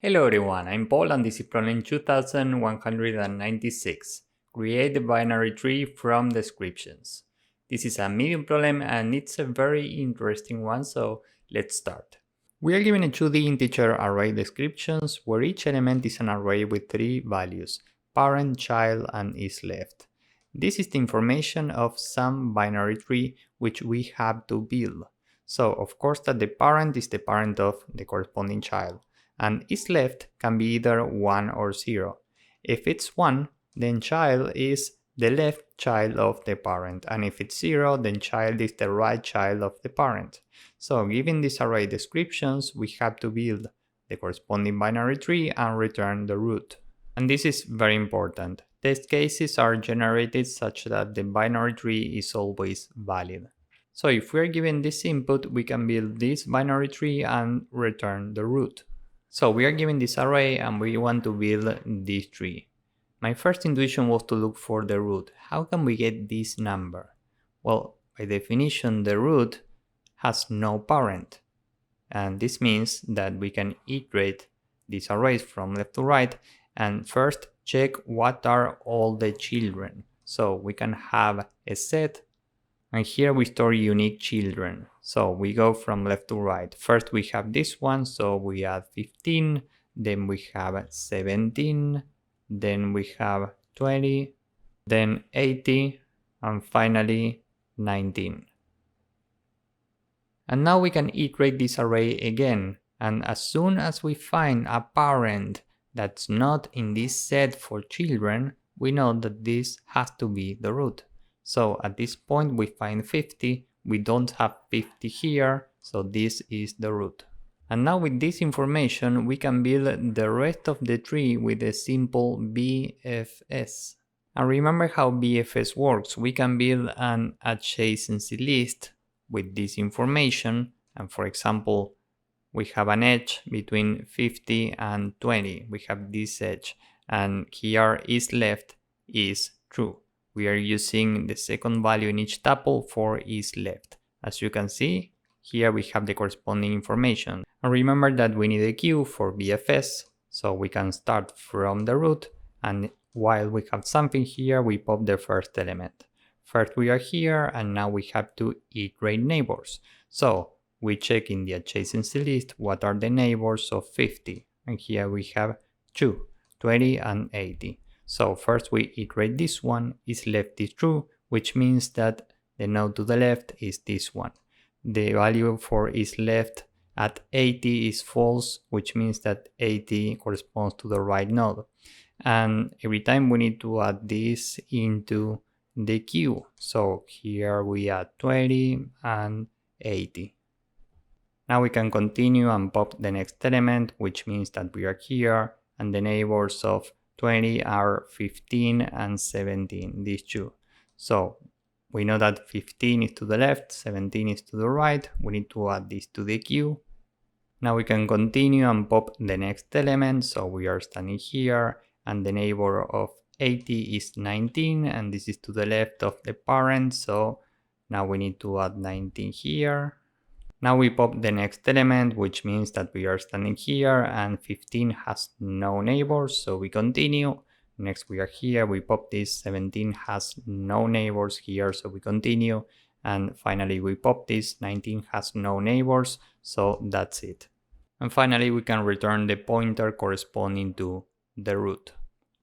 Hello everyone, I'm Paul and this is problem 2196. Create the binary tree from descriptions. This is a medium problem and it's a very interesting one, so let's start. We are given a 2D integer array descriptions where each element is an array with three values, parent, child, and is left. This is the information of some binary tree which we have to build. So of course that the parent is the parent of the corresponding child, and is left can be either 1 or 0. If it's 1, then child is the left child of the parent, and if it's 0, then child is the right child of the parent. So given these array descriptions, we have to build the corresponding binary tree and return the root. And this is very important. Test cases are generated such that the binary tree is always valid. So if we are given this input, we can build this binary tree and return the root. So we are given this array and we want to build this tree. My first intuition was to look for the root. How can we get this number? Well, by definition, the root has no parent. And this means that we can iterate these arrays from left to right and first check what are all the children. So we can have a set, and here we store unique children. So we go from left to right. First we have this one, so we add 15, then we have 17, then we have 20, then 80, and finally 19. And now we can iterate this array again, and as soon as we find a parent that's not in this set for children, we know that this has to be the root. So at this point we find 50, we don't have 50 here, so this is the root. And now with this information we can build the rest of the tree with a simple BFS. And remember how BFS works. We can build an adjacency list with this information, and for example we have an edge between 50 and 20. We have this edge, and here is left is true. We are using the second value in each tuple for is left. As you can see, here we have the corresponding information. And remember that we need a queue for BFS, so we can start from the root, and while we have something here, we pop the first element. First we are here, and now we have to iterate neighbors. So we check in the adjacency list what are the neighbors of 50, and here we have 2, 20 and 80. So first we iterate this one, is left is true, which means that the node to the left is this one. The value for is left at 80 is false, which means that 80 corresponds to the right node. And every time we need to add this into the queue. So here we add 20 and 80. Now we can continue and pop the next element, which means that we are here, and the neighbors of 20 are 15 and 17, these two. So we know that 15 is to the left, 17 is to the right. We need to add this to the queue. Now we can continue and pop the next element. So we are standing here, and the neighbor of 80 is 19, and this is to the left of the parent. So now we need to add 19 here. Now we pop the next element, which means that we are standing here and 15 has no neighbors, so we continue. Next we are here, we pop this, 17 has no neighbors here, so we continue. And finally we pop this, 19 has no neighbors, so that's it. And finally we can return the pointer corresponding to the root.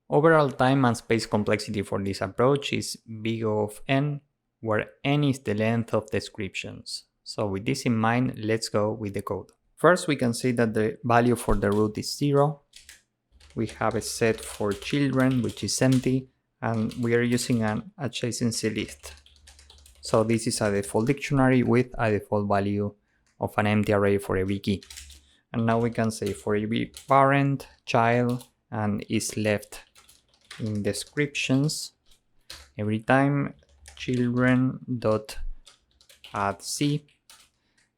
Overall time and space complexity for this approach is big O of n, where n is the length of descriptions. So with this in mind, let's go with the code. First, we can see that the value for the root is 0. We have a set for children, which is empty, and we are using an adjacency list. So this is a default dictionary with a default value of an empty array for every key. And now we can say for every parent, child, and is left in descriptions, every time children dot add c,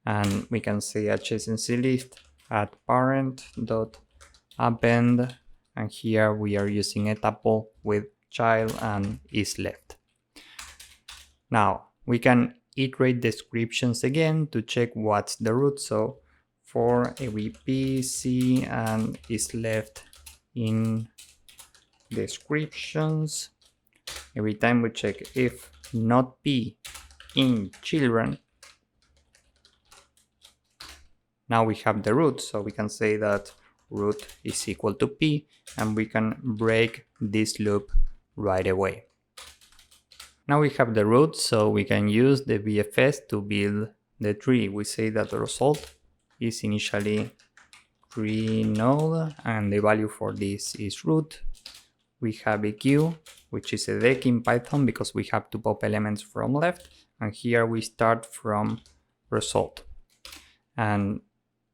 and we can say adjacency list add parent dot append, and here we are using a tuple with child and is left. Now we can iterate descriptions again to check what's the root. So for every P, C, and is left in descriptions. Every time we check if not P in children, now we have the root, so we can say that root is equal to P, and we can break this loop right away. Now we have the root, so we can use the BFS to build the tree. We say that the result is initially tree node, and the value for this is root. We have a queue, which is a deck in Python because we have to pop elements from left, and here we start from result. And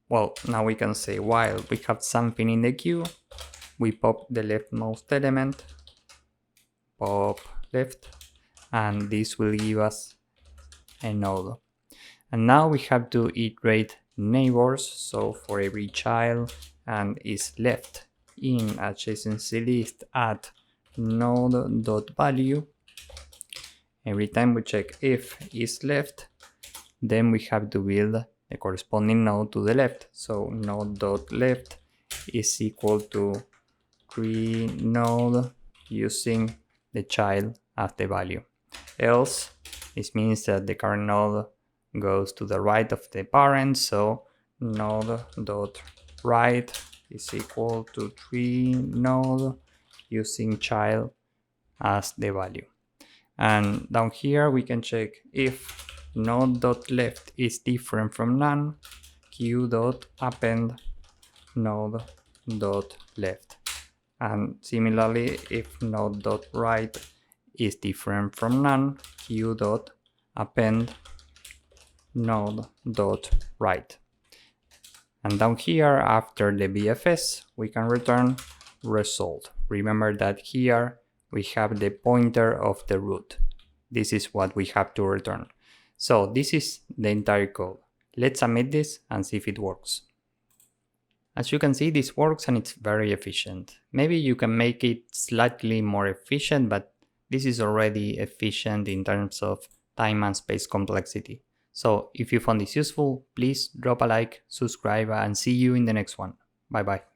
well, now we can say while we have something in the queue, we pop the leftmost element, pop left, and this will give us a node. And now we have to iterate neighbors, so for every child and is left in adjacency list at node.value, every time we check if is left, then we have to build the corresponding node to the left. So node.left is equal to tree node using the child as the value. Else, this means that the current node goes to the right of the parent, so node.right is equal to tree node using child as the value. And down here we can check if node.left is different from none, queue.append node.left. And similarly, if node.right is different from none, queue.append node.right. And down here, after the BFS, we can return result. Remember that here we have the pointer of the root. This is what we have to return. So this is the entire code. Let's submit this and see if it works. As you can see, this works and it's very efficient. Maybe you can make it slightly more efficient, but this is already efficient in terms of time and space complexity. So if you found this useful, please drop a like, subscribe, and see you in the next one. Bye bye.